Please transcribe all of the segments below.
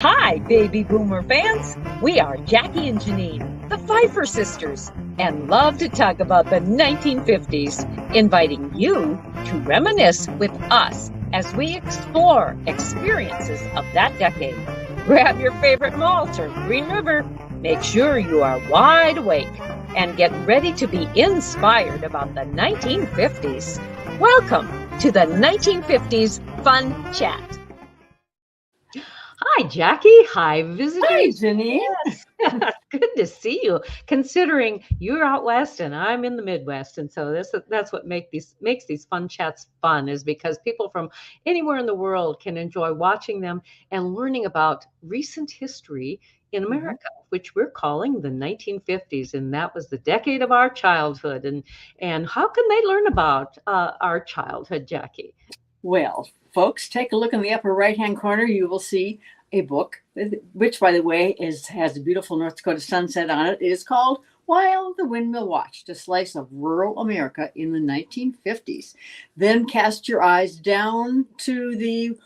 Hi, baby boomer fans. We are Jackie and Janine, the Pfeiffer sisters, and love to talk about the 1950s, inviting you to reminisce with us as we explore experiences of that decade. Grab your favorite malt or Green River. Make sure you are wide awake and get ready to be inspired about the 1950s. Welcome to the 1950s Fun Chat. Hi, Jackie. Hi, visitors. Hi, Janine. Yes. Good to see you. Considering you're out west and I'm in the Midwest, and so that's what makes these fun chats fun, is because people from anywhere in the world can enjoy watching them and learning about recent history in America, which we're calling the 1950s, and that was the decade of our childhood. And how can they learn about our childhood, Jackie? Well, folks, take a look in the upper right-hand corner. You will see a book, which, by the way, has a beautiful North Dakota sunset on it. It is called While the Windmill Watched, a slice of rural America in the 1950s. Then cast your eyes down to the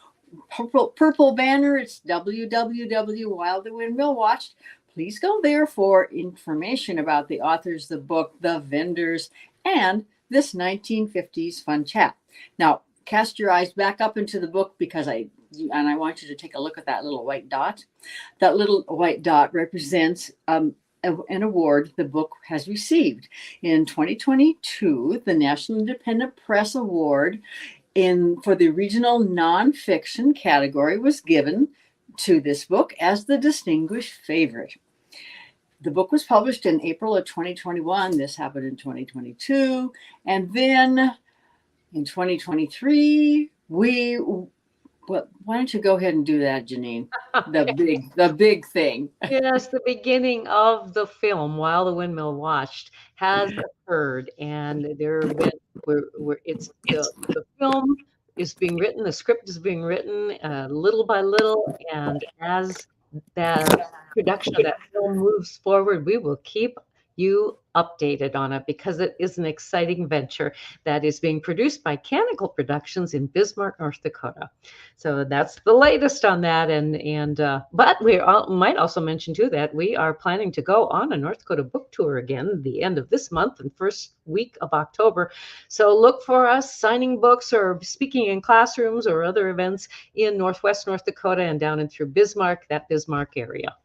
purple banner. It's www. While the Windmill Watched. Please go there for information about the authors, the book, the vendors, and this 1950s fun chat. Now, cast your eyes back up into the book because I want you to take a look at that little white dot. That little white dot represents an award the book has received. In 2022, the National Independent Press Award for the regional nonfiction category was given to this book as the distinguished favorite. The book was published in April of 2021. This happened in 2022. And then in 2023, why don't you go ahead and do that, Janine? The big thing. Yes, the beginning of the film, While the Windmill Watched, has occurred, and there have been the film is being written, the script is being written little by little, and as the production of that film moves forward, we will keep you updated on it, because it is an exciting venture that is being produced by Canonical Productions in Bismarck, North Dakota. So that's the latest on that. But we might also mention too that we are planning to go on a North Dakota book tour again the end of this month and first week of October. So look for us signing books or speaking in classrooms or other events in Northwest North Dakota and down and through Bismarck, that Bismarck area.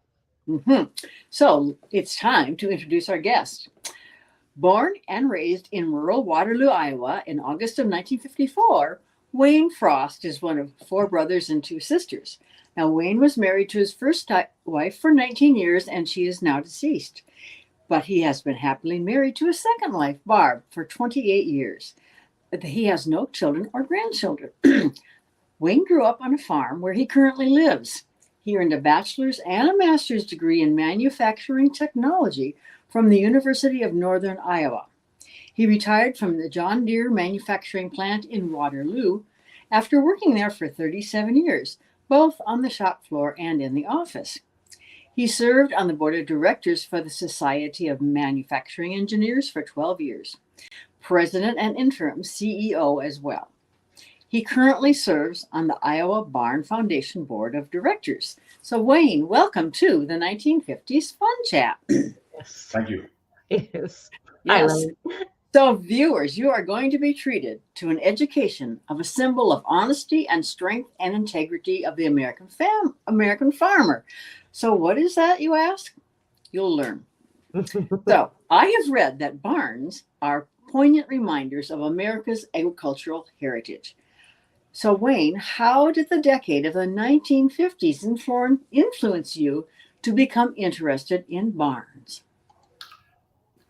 So it's time to introduce our guest. Born and raised in rural Waterloo, Iowa in August of 1954, Wayne Frost is one of four brothers and two sisters. Now, Wayne was married to his first wife for 19 years, and she is now deceased. But he has been happily married to his second wife, Barb, for 28 years. He has no children or grandchildren. Wayne grew up on a farm where he currently lives. He earned a bachelor's and a master's degree in manufacturing technology from the University of Northern Iowa. He retired from the John Deere manufacturing plant in Waterloo after working there for 37 years, both on the shop floor and in the office. He served on the board of directors for the Society of Manufacturing Engineers for 12 years, president and interim CEO as well. He currently serves on the Iowa Barn Foundation Board of Directors. So, Wayne, welcome to the 1950s Fun Chat. Yes. Thank you. Yes. So, viewers, you are going to be treated to an education of a symbol of honesty and strength and integrity of the American farmer. So, what is that, you ask? You'll learn. So, I have read that barns are poignant reminders of America's agricultural heritage. So, Wayne, how did the decade of the 1950s influence you to become interested in barns?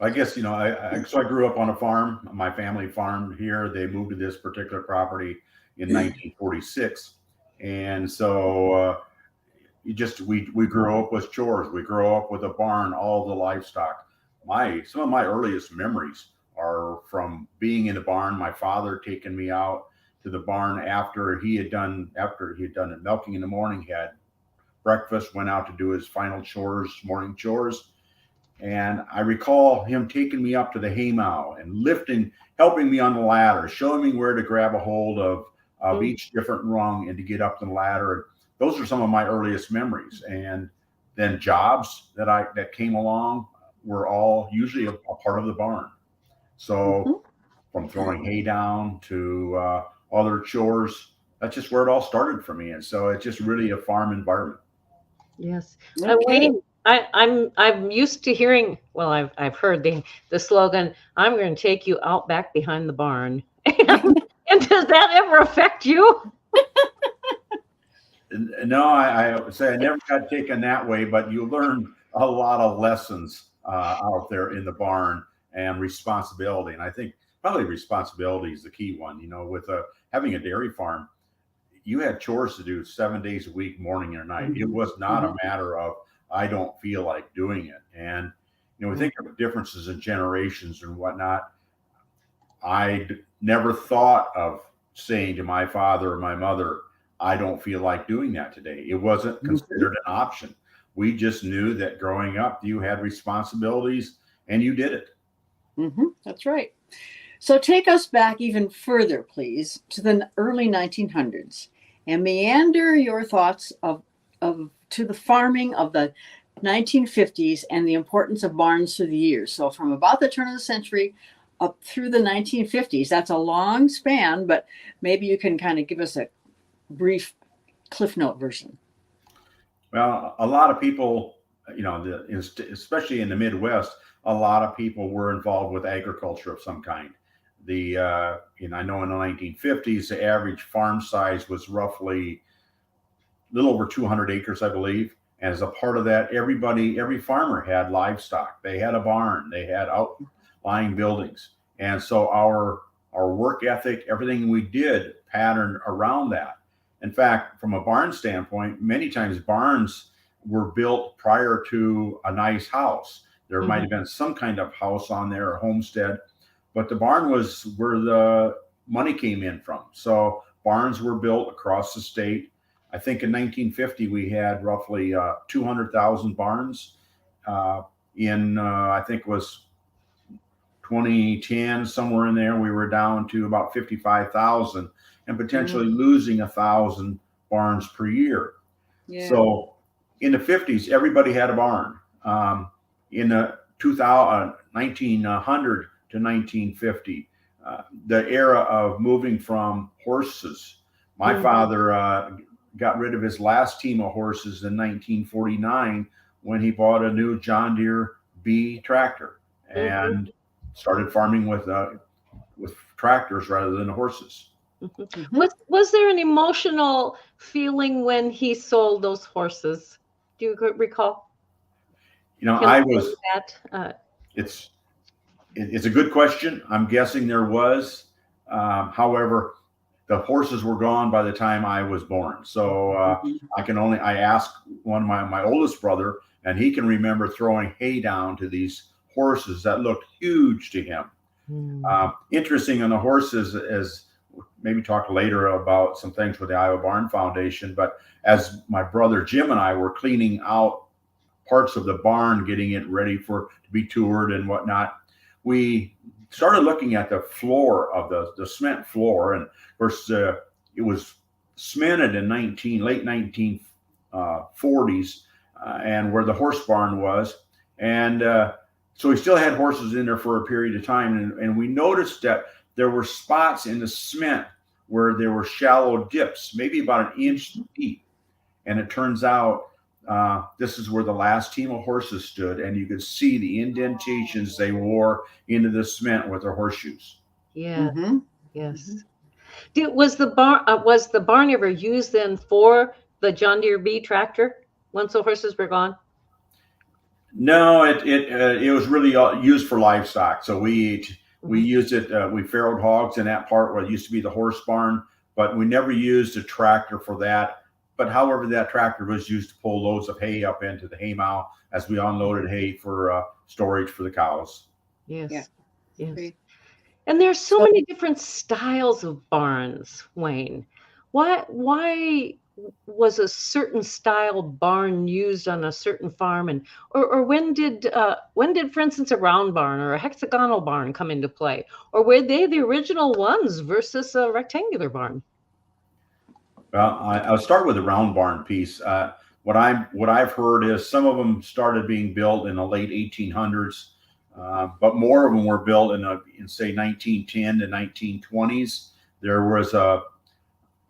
I guess, I grew up on a farm. My family farmed here. They moved to this particular property in 1946. And so we grew up with chores. We grew up with a barn, all the livestock. Some of my earliest memories are from being in the barn, my father taking me out to the barn after he had done the milking in the morning, he had breakfast, went out to do his final morning chores. And I recall him taking me up to the haymow and helping me on the ladder, showing me where to grab a hold of each different rung and to get up the ladder. those are some of my earliest memories. And then jobs that came along were all usually a part of the barn. So Mhm. from throwing hay down to other chores, that's just where it all started for me. And so it's just really a farm environment. Yes. Okay. Wayne, I'm used to hearing, well, I've heard the slogan, I'm going to take you out back behind the barn. And does that ever affect you? No, I would say I never got taken that way, but you learn a lot of lessons out there in the barn and responsibility. And I think probably responsibility is the key one. With having a dairy farm, you had chores to do 7 days a week, morning and night. It was not a matter of I don't feel like doing it. And we think of differences in generations and whatnot. Never thought of saying to my father or my mother, I don't feel like doing that today. It wasn't considered an option. We just knew that growing up, you had responsibilities and you did it. That's right. So take us back even further, please, to the early 1900s and meander your thoughts of to the farming of the 1950s and the importance of barns through the years. So from about the turn of the century up through the 1950s, that's a long span, but maybe you can kind of give us a brief Cliff Note version. Well, a lot of people, especially in the Midwest, a lot of people were involved with agriculture of some kind. I know in the 1950s, the average farm size was roughly a little over 200 acres, I believe. And as a part of that, every farmer had livestock. They had a barn. They had outlying buildings. And so our work ethic, everything we did patterned around that. In fact, from a barn standpoint, many times barns were built prior to a nice house. There might have been some kind of house on there, a homestead, but the barn was where the money came in from. So barns were built across the state. I think in 1950, we had roughly 200,000 barns. I think it was 2010, somewhere in there, we were down to about 55,000 and potentially losing 1,000 barns per year. Yeah. So in the 50s, everybody had a barn. In the 1900 to 1950, the era of moving from horses. My father got rid of his last team of horses in 1949 when he bought a new John Deere B tractor and started farming with tractors rather than horses. Was there an emotional feeling when he sold those horses? Do you recall? I was. It's a good question. I'm guessing there was. However, the horses were gone by the time I was born. So I asked one of my oldest brother, and he can remember throwing hay down to these horses that looked huge to him. Interesting on the horses is maybe talk later about some things with the Iowa Barn Foundation, but as my brother Jim and I were cleaning out parts of the barn, getting it ready to be toured and whatnot, we started looking at the floor of the cement floor. And of course, it was cemented in late 1940s, and where the horse barn was. And so we still had horses in there for a period of time. And we noticed that there were spots in the cement where there were shallow dips, maybe about an inch deep. And it turns out this is where the last team of horses stood, and you could see the indentations they wore into the cement with their horseshoes. Yeah. Yes. Was the barn ever used then for the John Deere B tractor once the horses were gone? No, it was really used for livestock. So we used it. We farrowed hogs in that part where it used to be the horse barn, but we never used a tractor for that. But however, that tractor was used to pull loads of hay up into the hay mow as we unloaded hay for storage for the cows. Yes. Yeah. Yes. Great. And there's so many different styles of barns, Wayne. Why was a certain style barn used on a certain farm, and or when did for instance a round barn or a hexagonal barn come into play, or were they the original ones versus a rectangular barn? Well, I'll start with the round barn piece. What I've heard is some of them started being built in the late 1800s, but more of them were built in say 1910 to 1920s. There was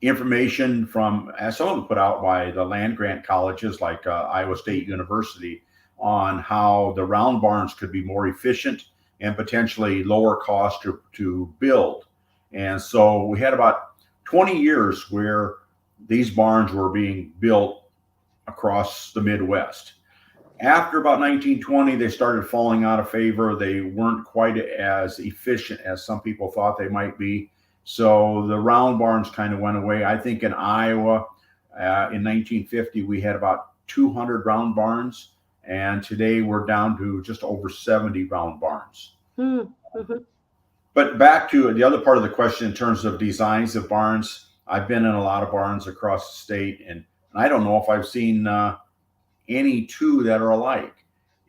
information from some of them put out by the land grant colleges like Iowa State University on how the round barns could be more efficient and potentially lower cost to build. And so we had about 20 years where these barns were being built across the Midwest. After about 1920, they started falling out of favor. They weren't quite as efficient as some people thought they might be. So the round barns kind of went away. I think in Iowa in 1950, we had about 200 round barns. And today we're down to just over 70 round barns. Mm-hmm. But back to the other part of the question in terms of designs of barns, I've been in a lot of barns across the state, and I don't know if I've seen any two that are alike.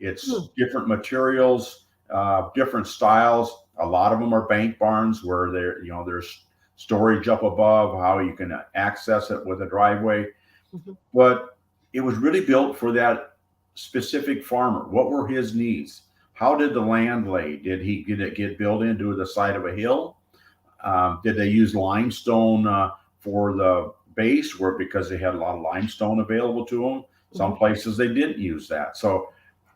It's different materials, different styles. A lot of them are bank barns where there's storage up above, how you can access it with a driveway. Mm-hmm. But it was really built for that specific farmer. What were his needs? How did the land lay? Did it get built into the side of a hill? Did they use limestone for the base, because they had a lot of limestone available to them? Some places they didn't use that. So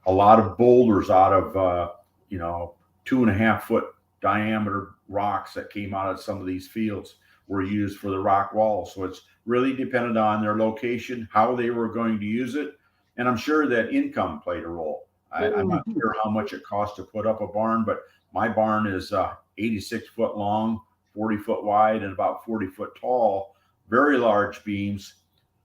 a lot of boulders out of 2.5 foot diameter rocks that came out of some of these fields were used for the rock walls. So it's really depended on their location, how they were going to use it. And I'm sure that income played a role. I'm not sure how much it costs to put up a barn, but my barn is 86 foot long, 40 foot wide, and about 40 foot tall, very large beams.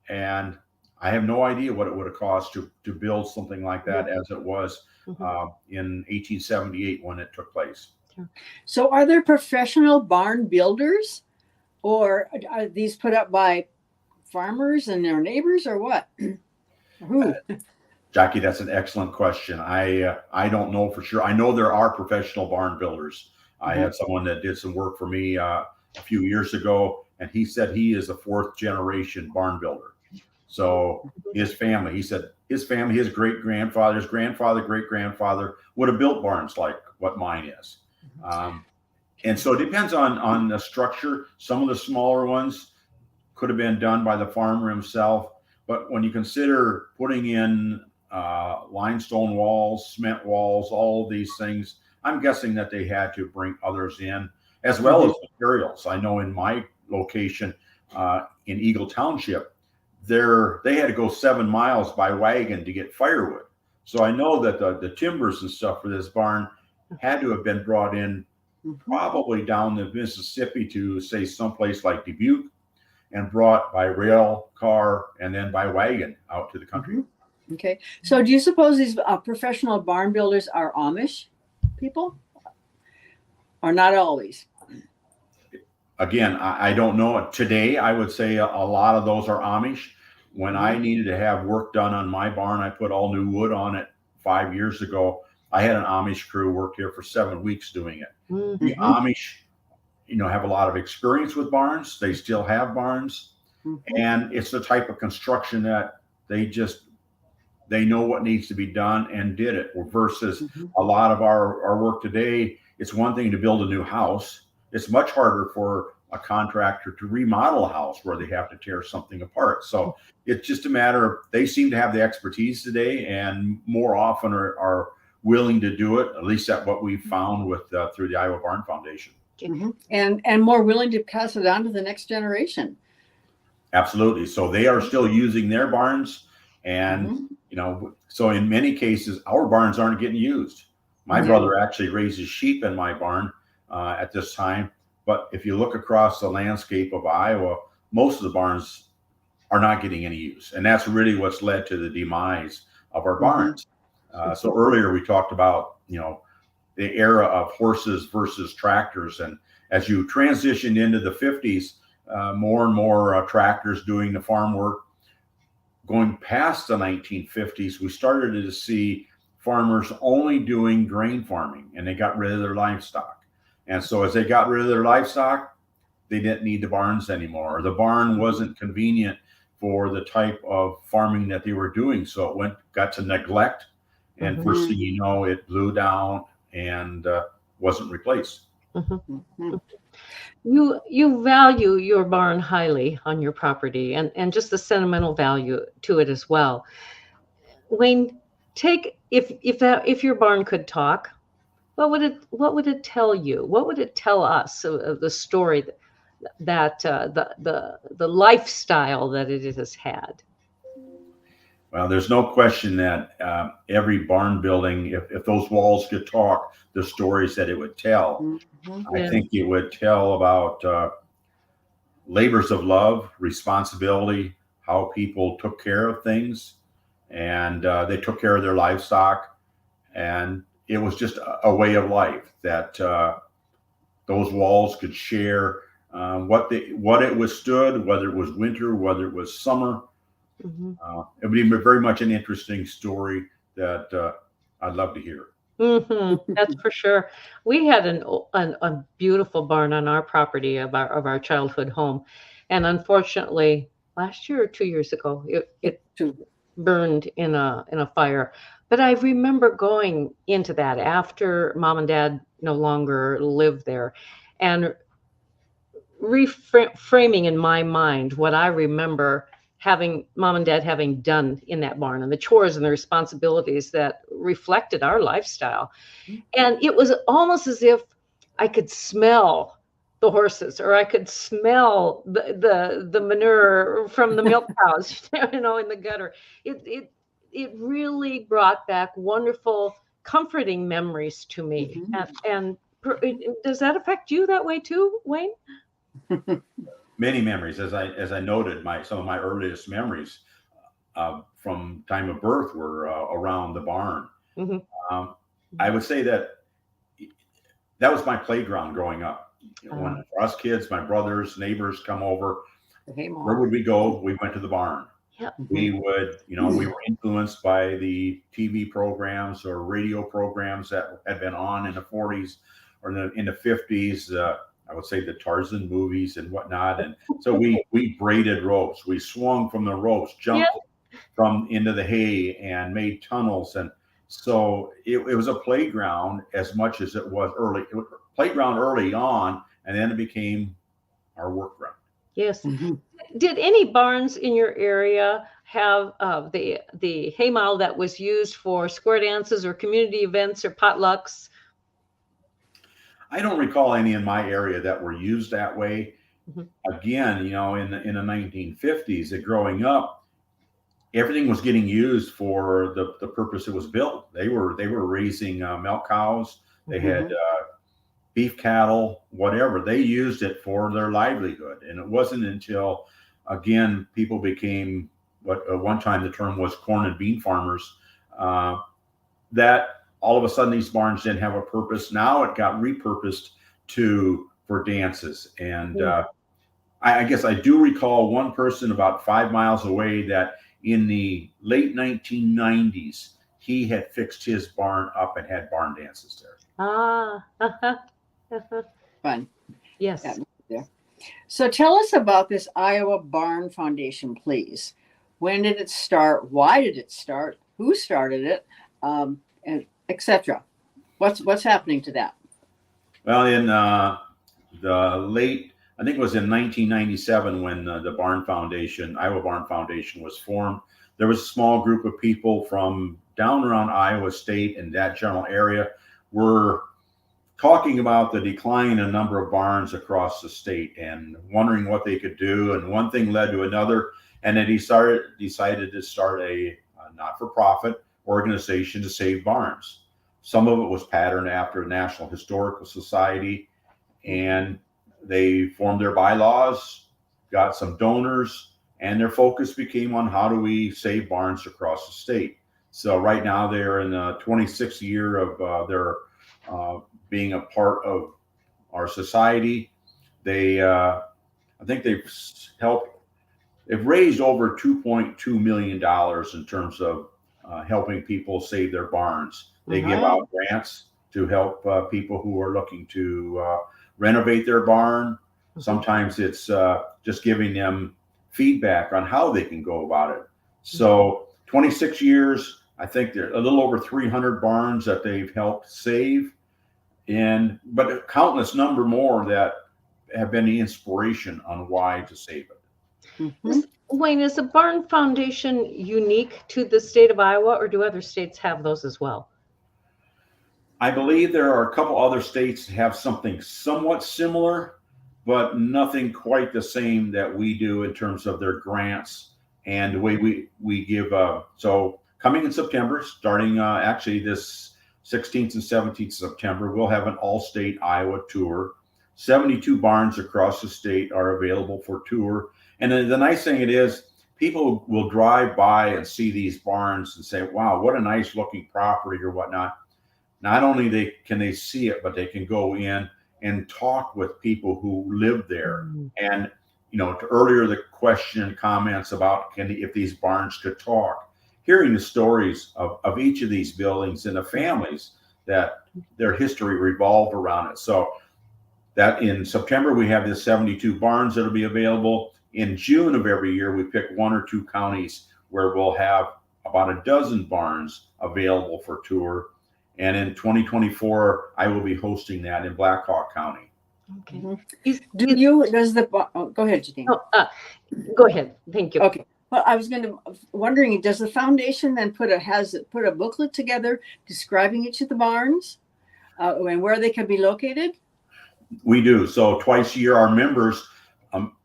And I have no idea what it would have cost to build something like that as it was in 1878 when it took place. So are there professional barn builders, or are these put up by farmers and their neighbors, or what? Who? Jackie, that's an excellent question. I don't know for sure. I know there are professional barn builders. I had someone that did some work for me a few years ago, and he said he is a 4th generation barn builder. So his family, he said his great-grandfather, his grandfather, great-grandfather would have built barns like what mine is. And so it depends on the structure. Some of the smaller ones could have been done by the farmer himself. But when you consider putting in limestone walls, cement walls, all of these things, I'm guessing that they had to bring others in, as well as materials. I know in my location in Eagle Township, they had to go 7 miles by wagon to get firewood. So I know that the timbers and stuff for this barn had to have been brought in probably down the Mississippi to, say, someplace like Dubuque, and brought by rail car and then by wagon out to the country. Okay. So do you suppose these professional barn builders are Amish people? Or not always? Again, I don't know. Today, I would say a lot of those are Amish. When I needed to have work done on my barn, I put all new wood on it 5 years ago. I had an Amish crew work here for 7 weeks doing it. The Amish, have a lot of experience with barns. They still have barns. And it's the type of construction that they know what needs to be done and did it, versus a lot of our work today. It's one thing to build a new house. It's much harder for a contractor to remodel a house where they have to tear something apart. So it's just a matter of, they seem to have the expertise today, and more often are willing to do it. At least that's what we've found with through the Iowa Barn Foundation. And more willing to pass it on to the next generation. Absolutely. So they are still using their barns, and so in many cases our barns aren't getting used. My brother actually raises sheep in my barn at this time, but if you look across the landscape of Iowa, most of the barns are not getting any use, and that's really what's led to the demise of our barns. So earlier we talked about the era of horses versus tractors, and as you transitioned into the 50s, more and more tractors doing the farm work. Going past the 1950s, we started to see farmers only doing grain farming, and they got rid of their livestock. And so as they got rid of their livestock, they didn't need the barns anymore. The barn wasn't convenient for the type of farming that they were doing. So it got to neglect. And first thing you know, it blew down and wasn't replaced. You value your barn highly on your property, and just the sentimental value to it as well. Wayne, if your barn could talk, what would it tell you? What would it tell us of the story that the lifestyle that it has had? Well, there's no question that every barn building, if those walls could talk, the stories that it would tell. I think it would tell about labors of love, responsibility, how people took care of things, and they took care of their livestock. And it was just a way of life that those walls could share what it withstood, whether it was winter, whether it was summer. It would be very much an interesting story that I'd love to hear. That's for sure. We had a beautiful barn on our property of our childhood home, and unfortunately, last year or 2 years ago, it burned in a fire. But I remember going into that after Mom and Dad no longer lived there, and reframing in my mind what I remember having Mom and Dad having done in that barn, and the chores and the responsibilities that reflected our lifestyle. And it was almost as if I could smell the horses, or I could smell the manure from the milk cows, in the gutter. It really brought back wonderful, comforting memories to me. And does that affect you that way too, Wayne? Many memories, as I noted, some of my earliest memories from time of birth were around the barn. I would say that was my playground growing up. When for us kids, my brothers, neighbors come over, where would we go? We went to the barn. We would, we were influenced by the TV programs or radio programs that had been on in the 40s or in the 50s. I would say the Tarzan movies and whatnot. And so we braided ropes. We swung from the ropes, jumped from into the hay, and made tunnels. And so it was a playground as much as it was early. It was a playground early on, and then it became our work ground. Yes. Did any barns in your area have the hay mow that was used for square dances or community events or potlucks? I don't recall any in my area that were used that way. Again, in the 1950s, growing up, everything was getting used for the purpose it was built. They were raising milk cows. They had beef cattle, whatever. They used it for their livelihood. And it wasn't until, again, people became what at one time the term was corn and bean farmers, that all of a sudden these barns didn't have a purpose. Now it got repurposed for dances. And I guess I do recall one person about 5 miles away that in the late 1990s, he had fixed his barn up and had barn dances there. Fun. Yes. So tell us about this Iowa Barn Foundation, please. When did it start? Why did it start? Who started it? And etc. What's happening to that? Well, in the late, I think it was in 1997 when the Iowa Barn Foundation was formed. There was a small group of people from down around Iowa State and that general area were talking about the decline in number of barns across the state and wondering what they could do. And one thing led to another, and then he decided to start a not-for-profit organization to save barns. Some of it was patterned after the National Historical Society, and they formed their bylaws, got some donors, and their focus became on how do we save barns across the state. So right now they're in the 26th year of their being a part of our society. I think they've raised over $2.2 million in terms of helping people save their barns. They give out grants to help people who are looking to renovate their barn, Sometimes it's just giving them feedback on how they can go about it. So 26 years, I think there are a little over 300 barns that they've helped save, but a countless number more that have been the inspiration on why to save it. Wayne, is the Barn Foundation unique to the state of Iowa, or do other states have those as well? I believe there are a couple other states that have something somewhat similar, but nothing quite the same that we do in terms of their grants and the way we give. So coming in September, starting actually this 16th and 17th September, we'll have an all-state Iowa tour. 72 barns across the state are available for tour. And then the nice thing it is, people will drive by and see these barns and say, wow, what a nice looking property or whatnot. Not only can they see it, but they can go in and talk with people who live there. And, to earlier the question and comments about if these barns could talk, hearing the stories of each of these buildings and the families that their history revolved around it. So that in September, we have this 72 barns that'll be available. In June of every year, we pick one or two counties where we'll have about a dozen barns available for tour. And in 2024, I will be hosting that in Black Hawk County. Okay. Go ahead, Janine. Go ahead. Thank you. Okay. Well, I was wondering, does the foundation then put a booklet together describing each of the barns and where they can be located? We do. So twice a year, our members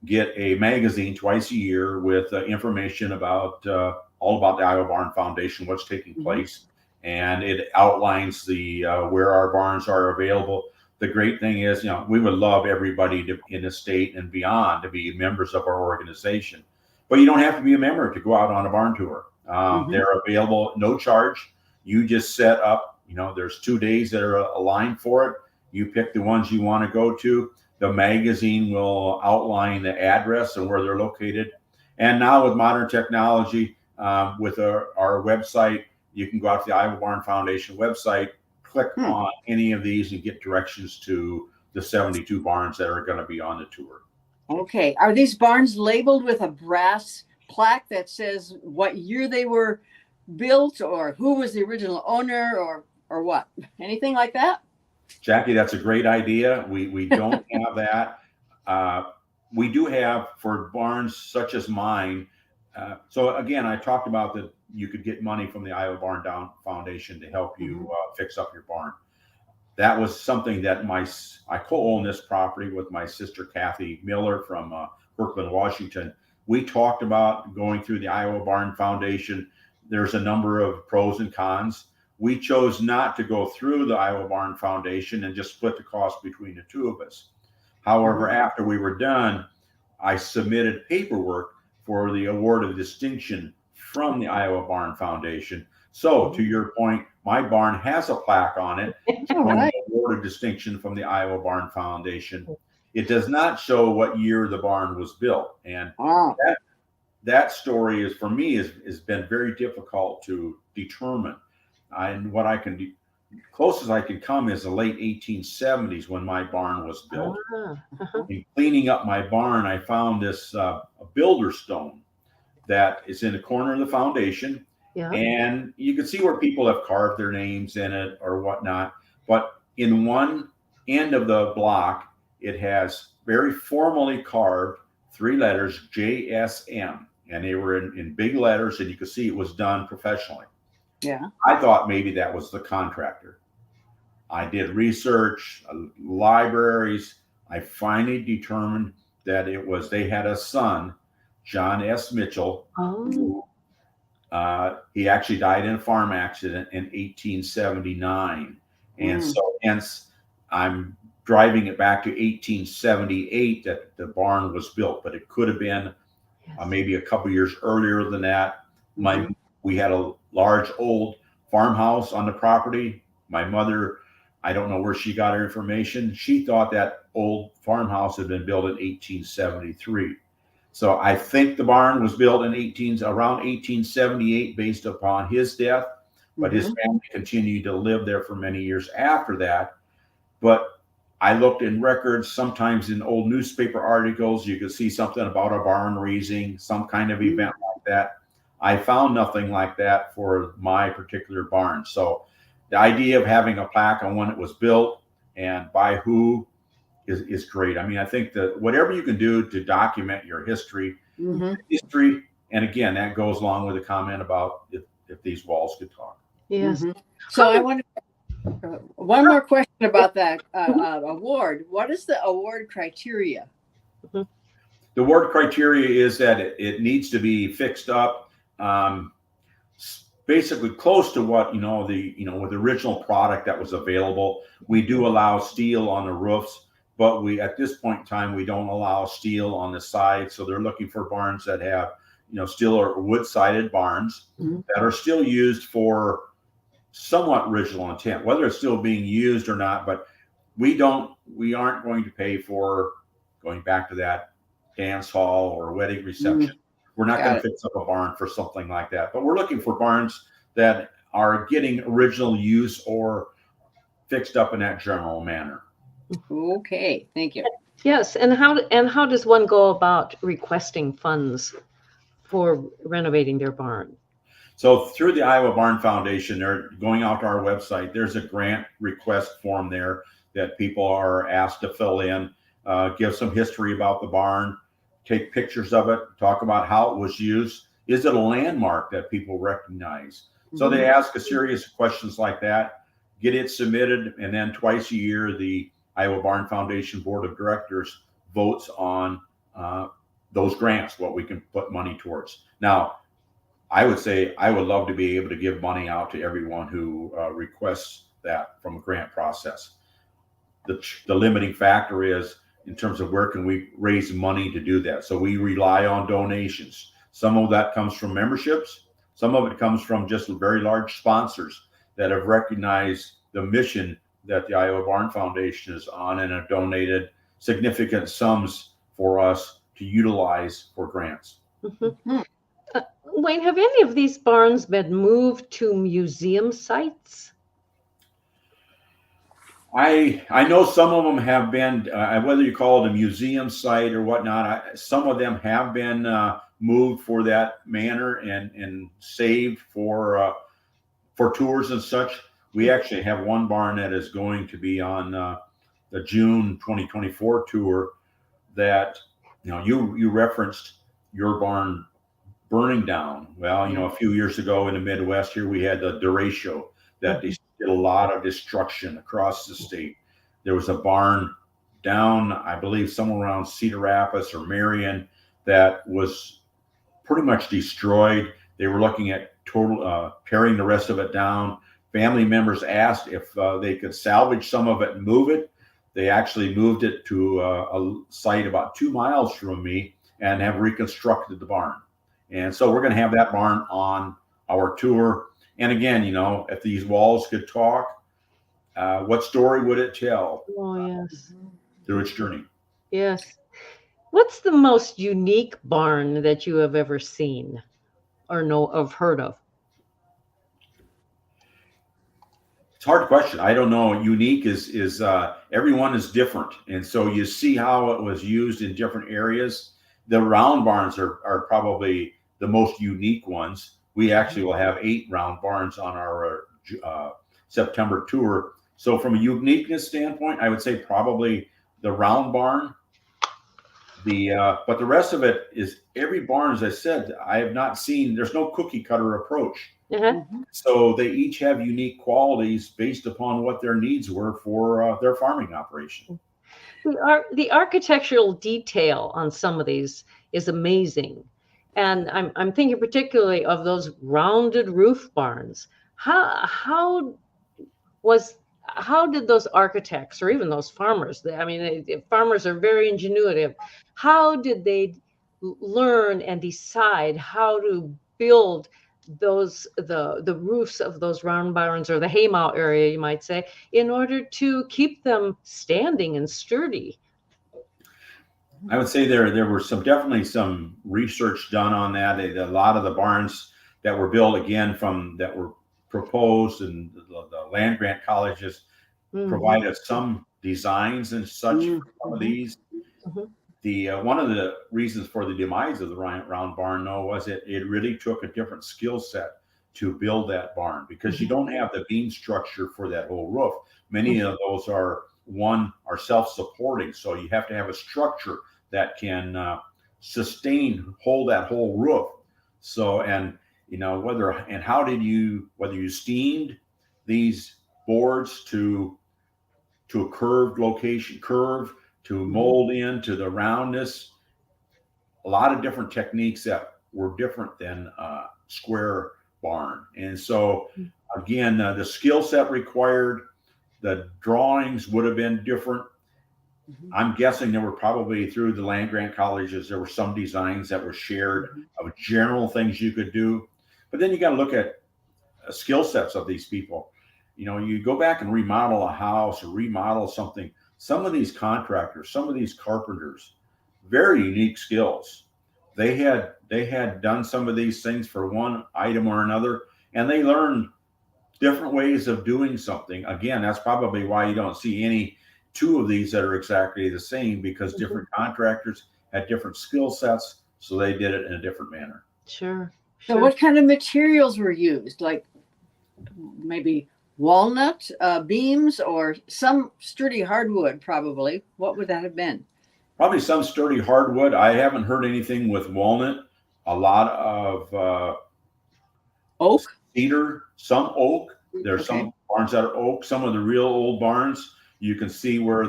get a magazine twice a year with information about all about the Iowa Barn Foundation, what's taking place. And it outlines where our barns are available. The great thing is, we would love everybody in the state and beyond to be members of our organization. But you don't have to be a member to go out on a barn tour. They're available, no charge. You just set up, there's 2 days that are aligned for it. You pick the ones you want to go to. The magazine will outline the address and where they're located. And now with modern technology, with our website, you can go out to the Iowa Barn Foundation website, click on any of these and get directions to the 72 barns that are going to be on the tour. Okay. Are these barns labeled with a brass plaque that says what year they were built or who was the original owner or what? Anything like that? Jackie, that's a great idea. We don't have that. We do have for barns such as mine. So again, I talked about that you could get money from the Iowa Barn Foundation to help you fix up your barn. That was something that I co-own this property with my sister Kathy Miller from Brooklyn, Washington. We talked about going through the Iowa Barn Foundation. There's a number of pros and cons. We chose not to go through the Iowa Barn Foundation and just split the cost between the two of us. However, after we were done, I submitted paperwork for the award of distinction from the Iowa Barn Foundation. So to your point, my barn has a plaque on it showing the award of distinction from the Iowa Barn Foundation. It does not show what year the barn was built. And that story is, for me, has been very difficult to determine. And what I can do, closest I can come is the late 1870s when my barn was built. In cleaning up my barn, I found this a builder stone that is in the corner of the foundation. And you can see where people have carved their names in it or whatnot. But in one end of the block, it has very formally carved 3 letters, JSM. And they were in big letters, and you could see it was done professionally. I thought maybe that was the contractor. I did research, libraries. I finally determined that they had a son, John S. Mitchell, who he actually died in a farm accident in 1879. And so hence I'm driving it back to 1878 that the barn was built, but it could have been maybe a couple years earlier than that. We had a large old farmhouse on the property. My mother, I don't know where she got her information. She thought that old farmhouse had been built in 1873. So I think the barn was built in around 1878 based upon his death, but his family continued to live there for many years after that. But I looked in records, sometimes in old newspaper articles, you could see something about a barn raising, some kind of event like that. I found nothing like that for my particular barn. So the idea of having a plaque on when it was built and by who is great. I mean, I think that whatever you can do to document your history, and again, that goes along with the comment about if these walls could talk. Yes. So I want one more question about that award. What is the award criteria? The award criteria is that it needs to be fixed up, basically close to what with the original product that was available. We do allow steel on the roofs, but at this point in time we don't allow steel on the sides. So they're looking for barns that have steel or wood-sided barns that are still used for somewhat original intent, whether it's still being used or not. But we aren't going to pay for going back to that dance hall or wedding reception. We're not going to fix up a barn for something like that. But we're looking for barns that are getting original use or fixed up in that general manner. Okay, thank you. Yes, and how does one go about requesting funds for renovating their barn? So through the Iowa Barn Foundation, they're going out to our website. There's a grant request form there that people are asked to fill in, give some history about the barn, take pictures of it, talk about how it was used. Is it a landmark that people recognize? So they ask a series of questions like that, get it submitted, and then twice a year, the Iowa Barn Foundation Board of Directors votes on those grants, what we can put money towards. Now, I would say I would love to be able to give money out to everyone who requests that from a grant process. The limiting factor is in terms of where can we raise money to do that. So we rely on donations. Some of that comes from memberships. Some of it comes from just very large sponsors that have recognized the mission that the Iowa Barn Foundation is on and have donated significant sums for us to utilize for grants. Wayne, have any of these barns been moved to museum sites? I know some of them have been, whether you call it a museum site or whatnot, some of them have been moved for that manner and saved for tours and such. We actually have one barn that is going to be on the June 2024 tour that, you referenced your barn burning down. Well, a few years ago in the Midwest here, we had the derecho that did a lot of destruction across the state. There was a barn down, I believe, somewhere around Cedar Rapids or Marion that was pretty much destroyed. They were looking at tearing the rest of it down. Family members asked if they could salvage some of it and move it. They actually moved it to a site about 2 miles from me and have reconstructed the barn. And so we're going to have that barn on our tour. And again, if these walls could talk, what story would it tell? Oh, yes. Through its journey. Yes. What's the most unique barn that you have ever seen or heard of? It's a hard question. I don't know. Unique is everyone is different. And so you see how it was used in different areas. The round barns are probably the most unique ones. We actually will have 8 round barns on our September tour. So from a uniqueness standpoint, I would say probably the round barn. But the rest of it is every barn, as I said, I have not seen, there's no cookie cutter approach. So they each have unique qualities based upon what their needs were for their farming operation. The architectural detail on some of these is amazing. And I'm thinking particularly of those rounded roof barns. How did those architects or even those farmers, farmers are very ingenuitive. How did they learn and decide how to build the roofs of those round barns, or the haymow area, you might say, in order to keep them standing and sturdy? I would say there were definitely some research done on that. A lot of the barns that were built, again, that were proposed, and the land grant colleges provided some designs and such for some of these. Mhm. The one of the reasons for the demise of the round barn, though, was it really took a different skill set to build that barn, because you don't have the beam structure for that whole roof. Many of those are self-supporting, so you have to have a structure that can hold that whole roof. So, and whether you steamed these boards to a curved location, to mold into the roundness, a lot of different techniques that were different than square barn. And so again, the skill set required, the drawings would have been different. I'm guessing there were probably, through the land grant colleges, there were some designs that were shared of general things you could do. But then you got to look at skill sets of these people. You go back and remodel a house or remodel something. Some of these contractors, some of these carpenters, very unique skills. They had done some of these things for one item or another, and they learned different ways of doing something. Again, that's probably why you don't see any two of these that are exactly the same, because different contractors had different skill sets, so they did it in a different manner. Sure. So what kind of materials were used? Like maybe walnut beams, or some sturdy hardwood, probably. What would that have been? Probably some sturdy hardwood. I haven't heard anything with walnut. A lot of oak, cedar, some oak. There's some barns that are oak. Some of the real old barns, you can see where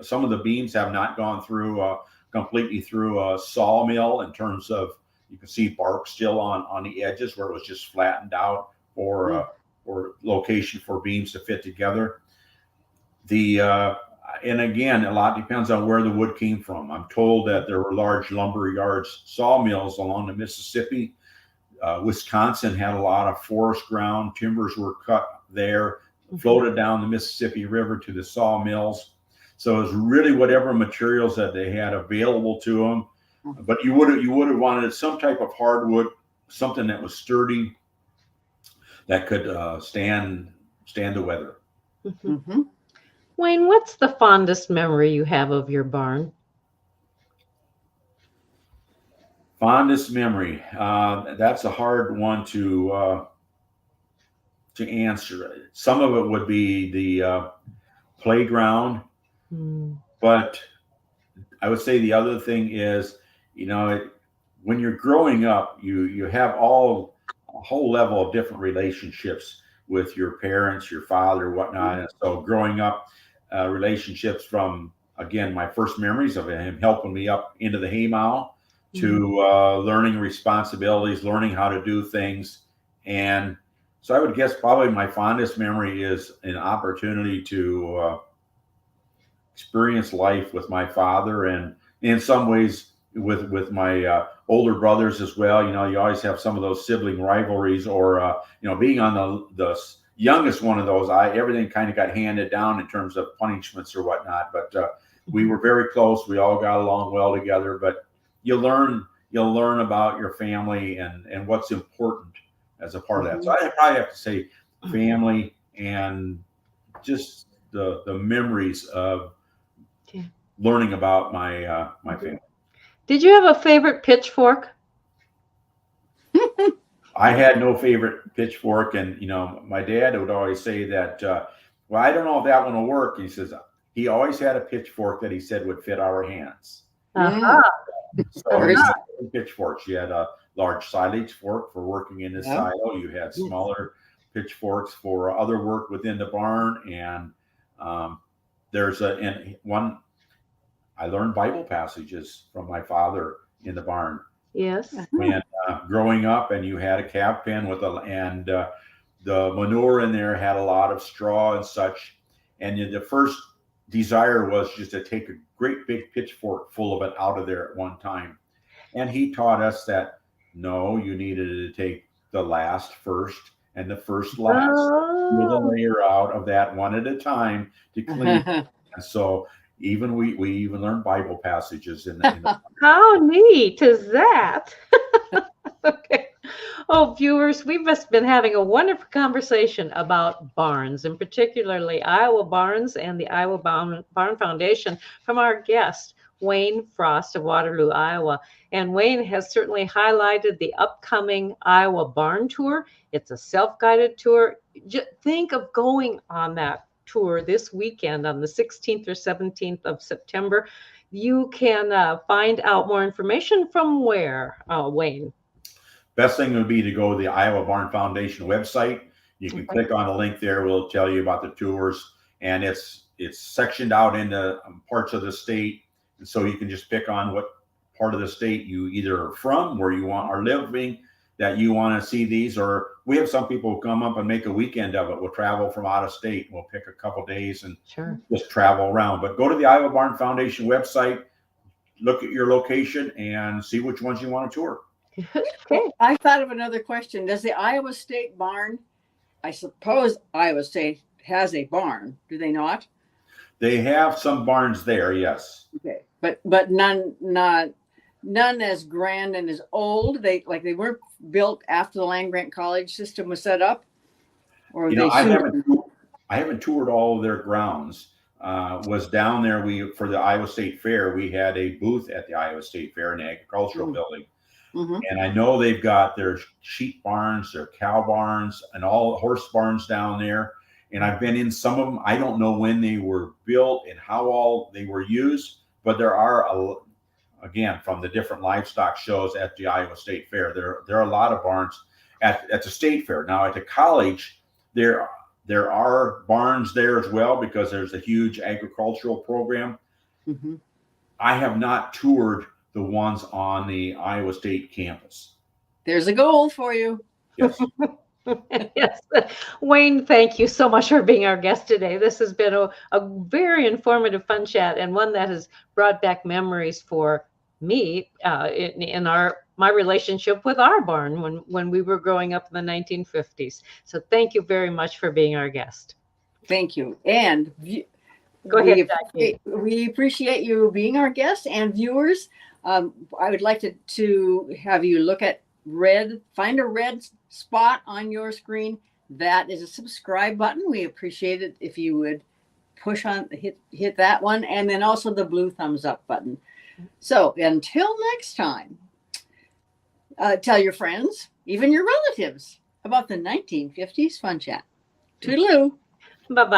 some of the beams have not gone through completely through a sawmill, in terms of, you can see bark still on the edges where it was just flattened out for location for beams to fit together. And again, a lot depends on where the wood came from. I'm told that there were large lumber yards, sawmills along the Mississippi. Wisconsin had a lot of forest ground. Timbers were cut there, floated down the Mississippi River to the sawmills. So it was really whatever materials that they had available to them. But you would have wanted some type of hardwood, something that was sturdy, that could stand the weather. Wayne, what's the fondest memory you have of your barn? Fondest memory. That's a hard one to answer. Some of it would be the playground, but I would say the other thing is, when you're growing up, you have a whole level of different relationships with your parents, your father, whatnot. And so growing up, relationships from, again, my first memories of him helping me up into the haymow, to learning responsibilities, learning how to do things. And so I would guess probably my fondest memory is an opportunity to experience life with my father, and in some ways with my older brothers as well. You always have some of those sibling rivalries, or being on the youngest one of those, everything kind of got handed down in terms of punishments or whatnot. But we were very close. We all got along well together. But you'll learn about your family and what's important as a part of that. So I probably have to say family, and just the memories of learning about my family. Did you have a favorite pitchfork? I had no favorite pitchfork, and my dad would always say that, well, I don't know if that one will work. He says he always had a pitchfork that he said would fit our hands. So pitchforks. You had a large silage fork for working in the silo. You had smaller pitchforks for other work within the barn, and I learned Bible passages from my father in the barn. Yes. When growing up, and you had a calf pen and the manure in there had a lot of straw and such, and the first desire was just to take a great big pitchfork full of it out of there at one time. And he taught us that no, you needed to take the last first and the first last, with a layer out of that one at a time to clean. And so even we even learned Bible passages in the How neat is that? Okay. Oh, viewers, we've just been having a wonderful conversation about barns, and particularly Iowa barns and the Iowa Barn Foundation from our guest, Wayne Frost of Waterloo, Iowa. And Wayne has certainly highlighted the upcoming Iowa Barn Tour. It's a self-guided tour. Just think of going on that tour this weekend on the 16th or 17th of September. You can find out more information from where, Wayne? Best thing would be to go to the Iowa Barn Foundation website. You can click on the link there. We'll tell you about the tours, and it's sectioned out into parts of the state, and so you can just pick on what part of the state you either are from, where you are living, that you want to see these. Or we have some people who come up and make a weekend of it. We'll travel from out of state. We'll pick a couple days and just travel around. But go to the Iowa Barn Foundation website, look at your location, and see which ones you want to tour. Okay. I thought of another question. Does the Iowa State Barn, I suppose Iowa State has a barn, do they not? They have some barns there, yes. Okay. But none as grand and as old. They weren't built after the land grant college system was set up? Or I haven't toured all of their grounds. Was down there for the Iowa State Fair. We had a booth at the Iowa State Fair in the agricultural building. Mm-hmm. And I know they've got their sheep barns, their cow barns, and all horse barns down there. And I've been in some of them. I don't know when they were built and how all they were used, but there are, again, from the different livestock shows at the Iowa State Fair, there are a lot of barns at the state fair. Now at the college, there are barns there as well because there's a huge agricultural program. Mm-hmm. I have not toured the ones on the Iowa State campus. There's a goal for you. Yes. Yes. Wayne, thank you so much for being our guest today. This has been a very informative, fun chat, and one that has brought back memories for me in my relationship with our barn when we were growing up in the 1950s. So thank you very much for being our guest. Thank you. And go ahead, Jackie. We appreciate you being our guest, and viewers. I would like to have you look at find a red spot on your screen. That is a subscribe button. We appreciate it if you would hit that one, and then also the blue thumbs up button. So until next time, tell your friends, even your relatives, about the 1950s Fun Chat. Toodaloo. Bye-bye.